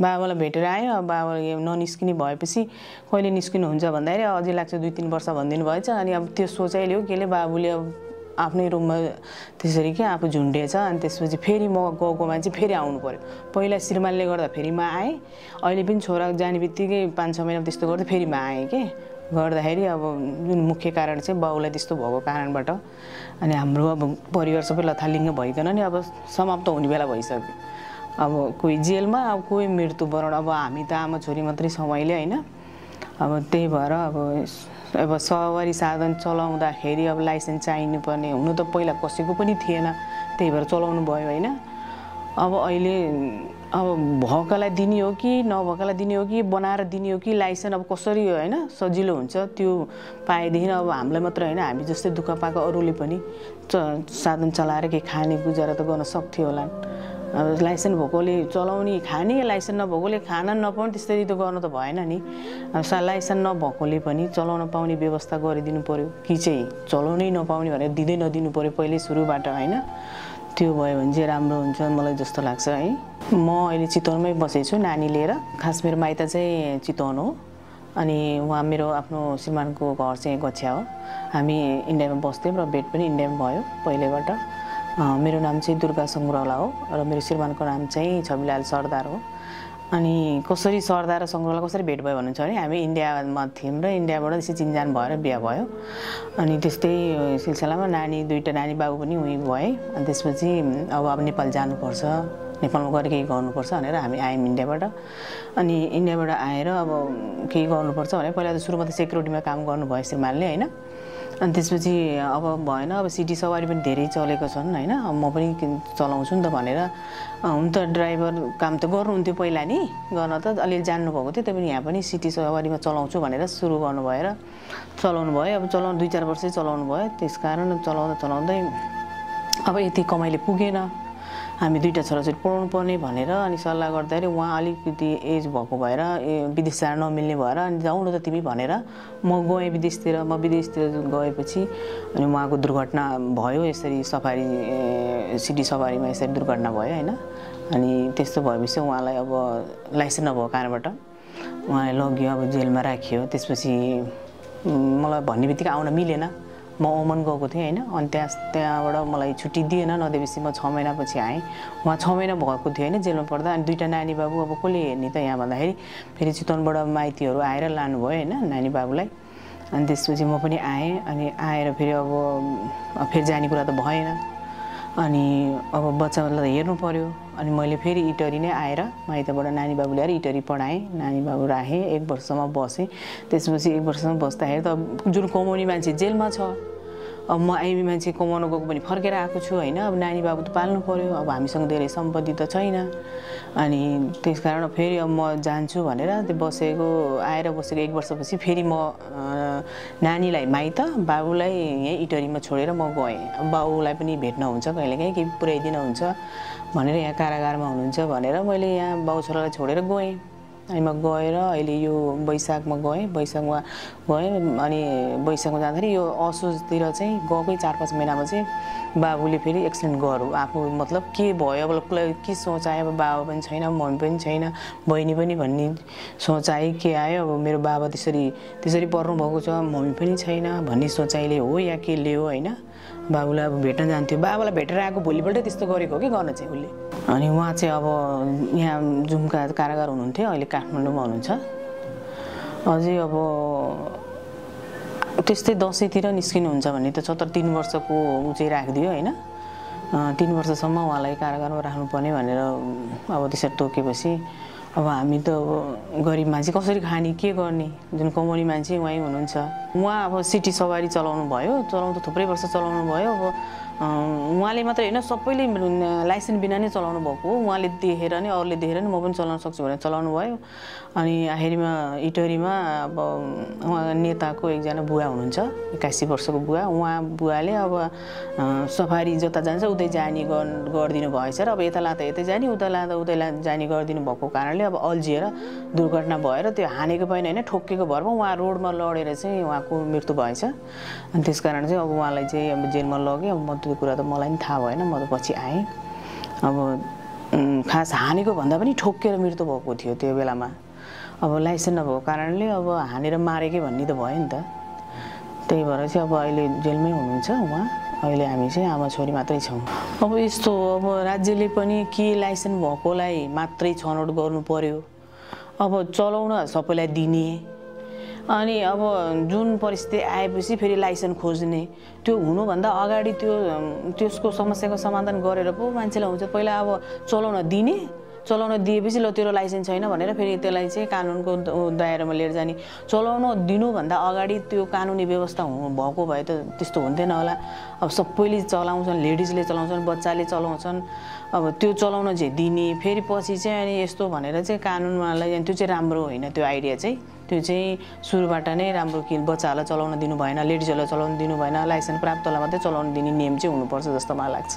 बाबालाई भेटेर आयो। अब बाबाले ननिस्किने भएपछि कहिले निस्किनुहुन्छ भन्दाखेरि अझै लाग्छ 2-3 वर्ष भनिदिनु भएछ। अनि अब त्यो सोचाइले हो केले बाबुले अब आफ्नै रुममा त्यसरी के आफू झुन्डिएछ। अनि त्यसपछि फेरि म गाउँको मान्छे फेरि आउनु पर्यो। पहिला श्रीमानले गर्दा फेरि म आएँ। अहिले पनि छोरा जाने बित्तिकै 5-6 महिना त्यस्तो गर्दा फेरि म आएँ के गर्दाखेरि अब जुन मुख्य कारण चाहिँ बाउलाई त्यस्तो भएको कारणबाट अनि हाम्रो अब परिवार सबै लथालिङ्ग भइकन नि अब समाप्त हुने बेला भइसक्यो। अब कोही जेलमा अब कोही मृत्युवरण। अब हामी त आमा छोरी मात्रै छौँ अहिले होइन। अब त्यही भएर अब सवारी साधन चलाउँदाखेरि अब लाइसेन्स चाहिनु पर्ने हुनु त पहिला कसैको पनि थिएन। त्यही भएर चलाउनु भयो होइन। अब अहिले अब भएकालाई दिने हो कि नभएकालाई दिने हो कि बनाएर दिने हो कि लाइसेन्स अब कसरी होइन सजिलो हुन्छ त्यो पाएदेखि अब हामीलाई मात्र होइन हामी जस्तै दुःख पाएको अरूले पनि साधन चलाएर केही खाने गुजारा त गर्न सक्थ्यो होला। अब लाइसेन्स भएकोले चलाउने खाने लाइसेन्स नभएकोले खाना नपाउने त्यसरी त गर्नु त भएन नि। अब लाइसेन्स नभएकोले पनि चलाउन पाउने व्यवस्था गरिदिनु पर्यो कि चाहिँ चलाउनै नपाउने भनेर दिँदै नदिनु पर्यो पहिल्यै सुरुबाट होइन। त्यो भयो भने चाहिँ राम्रो हुन्छ मलाई जस्तो लाग्छ है। म अहिले चितवनमै बसेको छु नानी लिएर। खास मेरो माइत चाहिँ चितवन हो। अनि उहाँ मेरो आफ्नो श्रीमानको घर चाहिँ गछिया हो। हामी इन्डियामा बस्थ्यौँ र भेट पनि इन्डियामा भयो पहिलेबाट। मेरो नाम चाहिँ दुर्गा सङ्ग्रौला हो र मेरो श्रीमानको नाम चाहिँ छविलाल सरदार हो। अनि कसरी सरदार र सङ्ग्रौला कसरी भेट भयो भन्नुहुन्छ भने हामी इन्डियामा थियौँ र इन्डियाबाट त्यसै चिनजान भएर बिहा भयो। अनि त्यस्तै सिलसिलामा दुईवटा नानी बाबु पनि उहीँ भए। अनि त्यसपछि अब नेपाल जानुपर्छ नेपालमा गएर केही गर्नुपर्छ भनेर हामी आयौँ इन्डियाबाट। अनि इन्डियाबाट आएर अब केही गर्नुपर्छ भने पहिला त सुरुमा त सेक्युरिटीमा काम गर्नुभयो श्रीमानले होइन। अनि त्यसपछि अब भएन अब सिटी सवारी पनि धेरै चलेको छन् होइन। म पनि चलाउँछु नि त भनेर हुन त ड्राइभर काम त गर्नुहुन्थ्यो पहिला नि गर्न त अलिअलि जान्नुभएको थियो। त्यही पनि यहाँ पनि सिटी सवारीमा चलाउँछु भनेर सुरु गर्नुभयो र चलाउनु भयो। अब चलाउनु 2-4 वर्षै चलाउनु भयो। त्यस कारण चलाउँदै अब यति कमाइले पुगेन। हामी दुईवटा छोराछोरी पढाउनु पर्ने भनेर अनि सल्लाह गर्दाखेरि उहाँ अलिकति एज भएको भएर विदेश जान नमिल्ने भएर अनि जाउँ न त तिमी भनेर म गएँ विदेशतिर। म विदेशतिर गएपछि अनि उहाँको दुर्घटना भयो। यसरी सिटी सवारीमा यसरी दुर्घटना भयो होइन। अनि त्यस्तो भएपछि उहाँलाई अब लाइसेन्स नभएको कारणबाट उहाँलाई लग्यो अब जेलमा राखियो। त्यसपछि मलाई भन्ने बित्तिकै आउन मिलेन। म ओमन गएको थिएँ होइन। अनि त्यहाँबाट मलाई छुट्टी दिएन नदिएपछि म 6 महिनापछि आएँ। उहाँ 6 महिना भएको थियो होइन जेलमा पर्दा। अनि दुईवटा नानी बाबु अब कसले हेर्ने त यहाँ भन्दाखेरि फेरि चितवनबाट माइतीहरू आएर लानुभयो होइन नानी बाबुलाई। अनि त्यसपछि म पनि आएँ। अनि आएर फेरि अब फेरि जाने कुरा त भएन। अनि अब बच्चालाई त हेर्नु पर्यो। अनि मैले फेरि इटरी नै आएर माइतबाट नानी बाबु ल्याएर इटरी पढाएँ। नानी बाबु राखेँ 1 वर्षसम्म बसेँ। त्यसपछि 1 वर्षसम्म बस्दाखेरि त जुन कमाउने मान्छे जेलमा छ। अब म आइबी मान्छे कमाउन गएको पनि फर्केर आएको छु होइन। अब नानी बाबु त पाल्नु पर्यो। अब हामीसँग धेरै सम्पत्ति त छैन। अनि त्यस कारण फेरि अब म जान्छु भनेर त्यो आएर बसेको 1 वर्षपछि फेरि म नानीलाई माइत बाबुलाई यहीँ इटरीमा छोडेर म गएँ। बाबुलाई पनि भेट्न हुन्छ कहिलेकाहीँ केही पुर्याइदिन हुन्छ भनेर यहाँ कारागारमा हुनुहुन्छ भनेर मैले यहाँ बाउ छोरालाई छोडेर गएँ। अनि म गएर अहिले यो वैशाखमा गएँ। वैशाखमा गएँ अनि वैशाखमा जाँदाखेरि यो असोजतिर चाहिँ गएकै 4-5 महिनामा चाहिँ बाबुले फेरि एक्सिडेन्ट गर्यो। आफू मतलब के भयो अब के सोच आयो। अब बाबा पनि छैन मम्मी पनि छैन बहिनी पनि भन्ने सोच आयो के आयो। अब मेरो बाबा त्यसरी पर्नु भएको छ मम्मी पनि छैन भन्ने सोचाइले हो या के ले हो होइन। बाबुलाई अब भेट्न जान्थ्यो। बाबालाई भेटेर आएको भोलिपल्टै त्यस्तो गरेको हो कि गर्न चाहिँ उसले। अनि उहाँ चाहिँ अब यहाँ जुम्का कारागार हुनुहुन्थ्यो अहिले काठमाडौँमा हुनुहुन्छ। अझै अब त्यस्तै दसैँतिर निस्किनुहुन्छ भने त 3 वर्षको ऊ चाहिँ राखिदियो होइन। 3 वर्षसम्म उहाँलाई कारागारमा राख्नुपर्ने भनेर अब त्यसरी तोकेपछि अब हामी त अब गरिब मान्छे कसरी खाने के गर्ने। जुन कमाउने मान्छे उहाँ हुनुहुन्छ। उहाँ अब सिटी सवारी चलाउनु भयो। चलाउनु त थुप्रै वर्ष चलाउनु भयो। अब उहाँले मात्र होइन सबैले लाइसेन्स बिना नै चलाउनु भएको हो। उहाँले देखेर नै अरूले देखेर नै म पनि चलाउन सक्छु भनेर चलाउनु भयो। अनि आखिरमा इटरीमा अब उहाँ नेताको एकजना बुवा हुनुहुन्छ 81 वर्षको बुवा। उहाँ बुवाले अब सफारी जता जान्छ उतै जाने गरिदिनु भएछ र अब यता लाँदा यतै जाने उता लाँदा उतै जाने गरिदिनु भएको कारणले अब अल्झिएर दुर्घटना भएर त्यो हानेको पनि होइन ठोक्केको भरमा उहाँ रोडमा लडेर चाहिँ उहाँको मृत्यु भएछ। अनि त्यस कारण चाहिँ अब उहाँलाई चाहिँ अब जेलमा लग्यो। अब त्यो कुरा त मलाई पनि थाहा भएन। म त पछि आएँ। अब खास हानेको भन्दा पनि ठोक्केर मृत्यु भएको थियो त्यो बेलामा। अब लाइसेन्स नभएको कारणले अब हानेर मारेकै भन्ने त भयो नि त। त्यही भएर चाहिँ अब अहिले जेलमै हुनुहुन्छ उहाँ। अहिले हामी चाहिँ आमा छोरी मात्रै छौँ। अब यस्तो अब राज्यले पनि के लाइसेन्स भएकोलाई मात्रै छनौट गर्नु पर्यो। अब चलाउन सबैलाई दिने अनि अब जुन परिस्थिति आएपछि फेरि लाइसेन्स खोज्ने त्यो हुनुभन्दा अगाडि त्यसको समस्याको समाधान गरेर पो मान्छेलाई हुन्छ। पहिला अब चलाउन दिने, चलाउन दिएपछि ल तेरो लाइसेन्स छैन भनेर फेरि त्यसलाई चाहिँ कानुनको दायरामा लिएर जाने। चलाउन दिनुभन्दा अगाडि त्यो कानुनी व्यवस्था भएको भए त त्यस्तो हुन्थेन होला। अब सबैले चलाउँछन्, लेडिजले चलाउँछन्, बच्चाले चलाउँछन्। अब त्यो चलाउन चाहिँ दिने फेरि पछि चाहिँ अनि यस्तो भनेर चाहिँ कानुनमा त्यो चाहिँ राम्रो होइन। त्यो आइडिया चाहिँ त्यो चाहिँ सुरुबाट नै राम्रो कि बच्चाहरूलाई चलाउन दिनु भएन, लेडिजहरूलाई चलाउन दिनु भएन, लाइसेन्स प्राप्तलाई मात्रै चलाउन दिने नियम चाहिँ हुनुपर्छ जस्तो मलाई लाग्छ।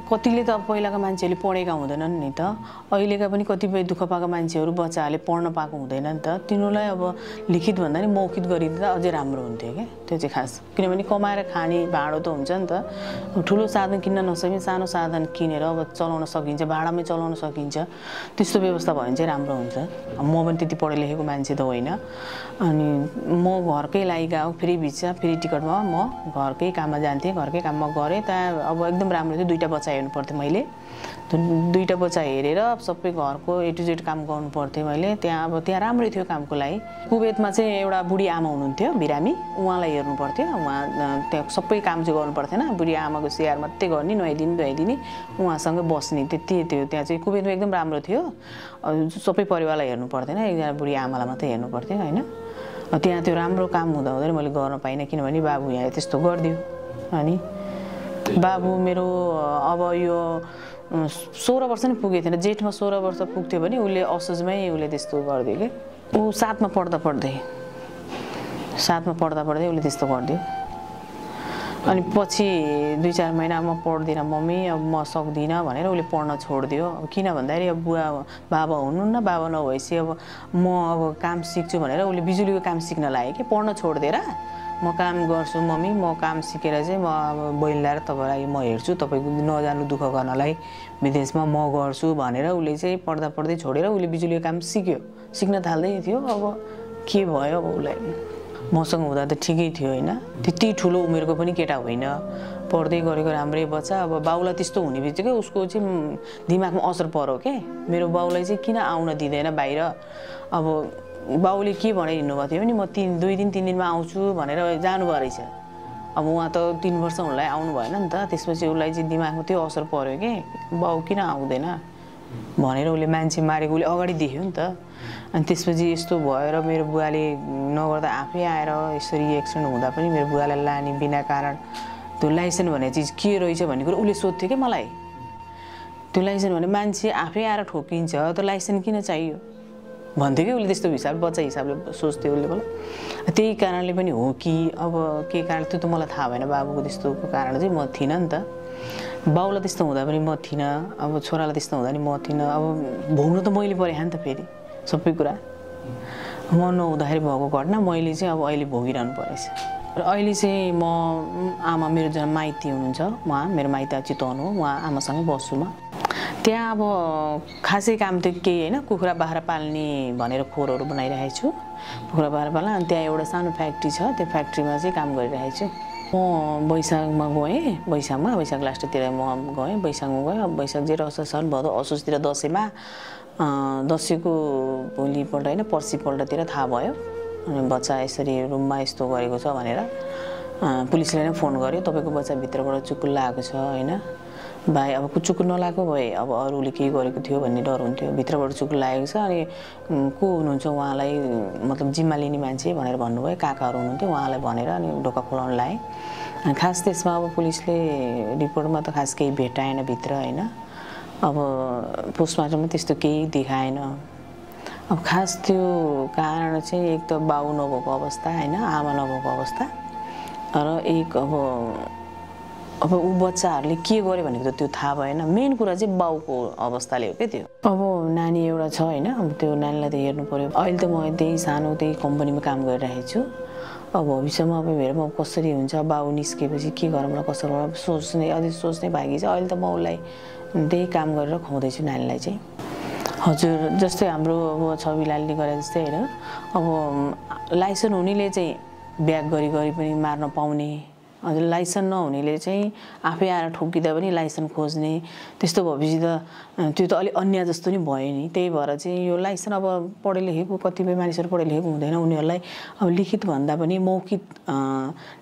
कतिले त पहिलाका मान्छेहरूले पढेका हुँदैनन् नि त। अहिलेका पनि कतिपय दुःख पाएको मान्छेहरू बच्चाहरूले पढ्न पाएको हुँदैन नि त। तिनीहरूलाई अब लिखित भन्दा नि मौखित गरिदिँदा अझै राम्रो हुन्थ्यो क्या। त्यो चाहिँ खास किनभने कमाएर खाने भाँडो त हुन्छ नि त। ठुलो साधन किन्न नसके सानो साधन किनेर अब चलाउन सकिन्छ, भाडामै चलाउन सकिन्छ। त्यस्तो व्यवस्था भयो भने चाहिँ राम्रो हुन्छ। म पनि त्यति पढे लेखेको मान्छे त होइन। अनि म घरकै लागि गएको फ्री भिसा फ्री टिकटमा म घरकै काममा जान्थेँ, घरकै काममा गरेँ। त्यहाँ अब एकदम राम्रो थियो। 2टा बच्चा हेर्नु पर्थ्यो मैले। 2टा बच्चा हेरेर सबै घरको A to Z काम गर्नु पर्थ्यो मैले। त्यहाँ राम्रै थियो कामको लागि। कुवेतमा चाहिँ एउटा बुढी आमा हुनुहुन्थ्यो बिरामी, उहाँलाई हेर्नु पर्थ्यो। उहाँ त्यहाँ सबै काम चाहिँ गर्नु पर्थेन। बुढी आमाको स्याहार मात्रै गर्ने, नुहाइदिने, उहाँसँग बस्ने, त्यति थियो। त्यहाँ चाहिँ कुवेतमा एकदम राम्रो थियो। सबै परिवारलाई हेर्नु पर्थेन, एकजना बुढी आमालाई मात्रै हेर्नु पर्थ्यो होइन। त्यहाँ त्यो राम्रो काम हुँदा मैले गर्न पाइनँ किनभने बाबु यहाँ त्यस्तो गरिदियो। अनि बाबु मेरो अब यो 16 वर्ष नै पुगेको थिएन। जेठमा 16 वर्ष पुग्थ्यो भने उसले असोजमै उसले त्यस्तो गरिदियो कि। ऊ 7मा पढ्दा पढ्दै उसले त्यस्तो गरिदियो। अनि पछि 2-4 महिना म पढ्दिनँ मम्मी, अब म सक्दिनँ भनेर उसले पढ्न छोडिदियो। अब किन भन्दाखेरि अब बुवा बाबा हुनुहुन्न, बाबा नभएपछि अब म अब काम सिक्छु भनेर उसले बिजुलीको काम सिक्न लाग्यो कि। पढ्न छोडिदिएर म काम गर्छु मम्मी, म काम सिकेर चाहिँ म अब बहिनी ल्याएर तपाईँलाई म हेर्छु, तपाईँको नजानु दुःख गर्नलाई विदेशमा म गर्छु भनेर उसले चाहिँ पढ्दै छोडेर उसले बिजुलीको काम सिक्न थाल्दै थियो। अब के भयो अब उसलाई। मसँग हुँदा त ठिकै थियो होइन। त्यति ठुलो उमेरको पनि केटा होइन, पढ्दै गरेको राम्रै बच्चा। अब बाउलाई त्यस्तो हुने बित्तिकै उसको चाहिँ दिमागमा असर पर्यो के। मेरो बाउलाई चाहिँ किन आउन दिँदैन बाहिर। अब बाउले के भनेर हिँड्नुभएको थियो भने म 2 दिन 3 दिनमा आउँछु भनेर जानुभएको रहेछ। अब उहाँ त 3 वर्ष हुनलाई आउनु भएन नि त। त्यसपछि उसलाई चाहिँ दिमागमा त्यो असर पर्यो कि बाउ किन आउँदैन भनेर उसले मान्छे मारेको उसले अगाडि देख्यो नि त। अनि त्यसपछि यस्तो भएर मेरो बुवाले नगर्दा आफै आएर यसरी एक्सिडेन्ट हुँदा पनि मेरो बुवालाई लाने बिना कारण। त्यो लाइसेन्स भन्ने चिज के रहेछ भन्ने कुरो उसले सोध्थ्यो क्या मलाई। त्यो लाइसेन्स भने मान्छे आफै आएर ठोकिन्छ त लाइसेन्स किन चाहियो भन्थ्यो कि उसले। त्यस्तो हिसाबले बच्चा हिसाबले सोच्थ्यो उसले मलाई। त्यही कारणले पनि हो कि अब के कारण त्यो त मलाई थाहा भएन। बाबुको त्यस्तोको कारण चाहिँ म थिइनँ नि त। बाउलाई त्यस्तो हुँदा पनि म थिइनँ, अब छोरालाई त्यस्तो हुँदा पनि म थिइनँ। अब भोग्नु त मैले परेँ नि त फेरि सबै कुरा। म नहुँदाखेरि भएको घटना मैले चाहिँ अब अहिले भोगिरहनु परेछ। र अहिले चाहिँ म आमा मेरो जना माइती हुनुहुन्छ, उहाँ मेरो माइती चितवन हो, उहाँ आमासँगै बस्छु म। त्यहाँ अब खासै काम त केही होइन, कुखुरा बाख्रा पाल्ने भनेर खोरहरू बनाइरहेको छु, कुखुरा बाख्रा पाल्न। अनि त्यहाँ एउटा सानो फ्याक्ट्री छ, त्यो फ्याक्ट्रीमा चाहिँ काम गरिरहेको छु। म वैशाखमा गएँ, वैशाख लास्टतिर म गएँ, वैशाखमा गएँ। अब वैशाख जेठ असार साउन भदौ असोजतिर दसैँमा, दसैँको भोलिपल्ट होइन पर्सिपल्टतिर थाहा भयो। अनि बच्चा यसरी रुममा यस्तो गरेको छ भनेर पुलिसले नै फोन गर्यो, तपाईँको बच्चा भित्रबाट चुकुल लागेको छ होइन। भाइ अब चुकुल नलागेको भए अब अरूले केही गरेको थियो भन्ने डर हुन्थ्यो। भित्रबाट चुकुल लागेको छ। अनि को हुनुहुन्छ उहाँलाई मतलब जिम्मा लिने मान्छे भनेर भन्नुभयो, काकाहरू हुनुहुन्थ्यो, उहाँलाई भनेर अनि ढोका खोलाउन लाएँ। खास त्यसमा अब पुलिसले रिपोर्टमा त खास केही भेटाएन भित्र होइन। अब पोस्टमार्टममा त्यस्तो केही देखाएन। अब खास त्यो कारण चाहिँ एक त बाउ नभएको अवस्था होइन, आमा नभएको अवस्था, र एक अब ऊ बच्चाहरूले के गर्यो भनेको त त्यो थाहा भएन। मेन कुरा चाहिँ बाउको अवस्थाले हो क्या त्यो। अब नानी एउटा छ होइन, अब त्यो नानीलाई त हेर्नु पर्यो। अहिले त म त्यही सानो त्यही कम्पनीमा काम गरिरहेको छु। अब भविष्यमा अब हेरौँ कसरी हुन्छ, बाउ निस्केपछि के गरौँला कसो गरौँ अझै सोच्ने बाँकी छ। अहिले त म उसलाई त्यही काम गरेर खुवाउँदैछु नानीलाई चाहिँ। हजुर, जस्तै हाम्रो अब छविलालले गरे जस्तै होइन, अब लाइसेन्स हुनेले चाहिँ ब्याक गरी पनि मार्न पाउने, हजुर लाइसेन्स नहुनेले चाहिँ आफै आएर ठोकिँदा पनि लाइसेन्स खोज्ने, त्यस्तो भएपछि त त्यो त अलिक अन्याय जस्तो नि भयो नि। त्यही भएर चाहिँ यो लाइसेन्स अब पढे लेखेको कतिपय मानिसहरू पढे लेखेको हुँदैन, उनीहरूलाई अब लिखित भन्दा पनि मौखिक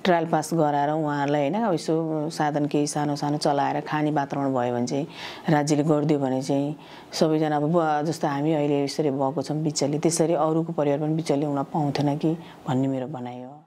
ट्रायल पास गराएर उहाँहरूलाई होइन अब यसो साधन केही सानो सानो चलाएर खाने वातावरण भयो भने चाहिँ राज्यले गरिदियो भने चाहिँ सबैजना अब जस्तो हामी अहिले यसरी भएको छौँ बिचल्ली, त्यसरी अरूको परिवार पनि बिचल्ली हुन पाउँथेन कि भन्ने मेरो भनाइ हो।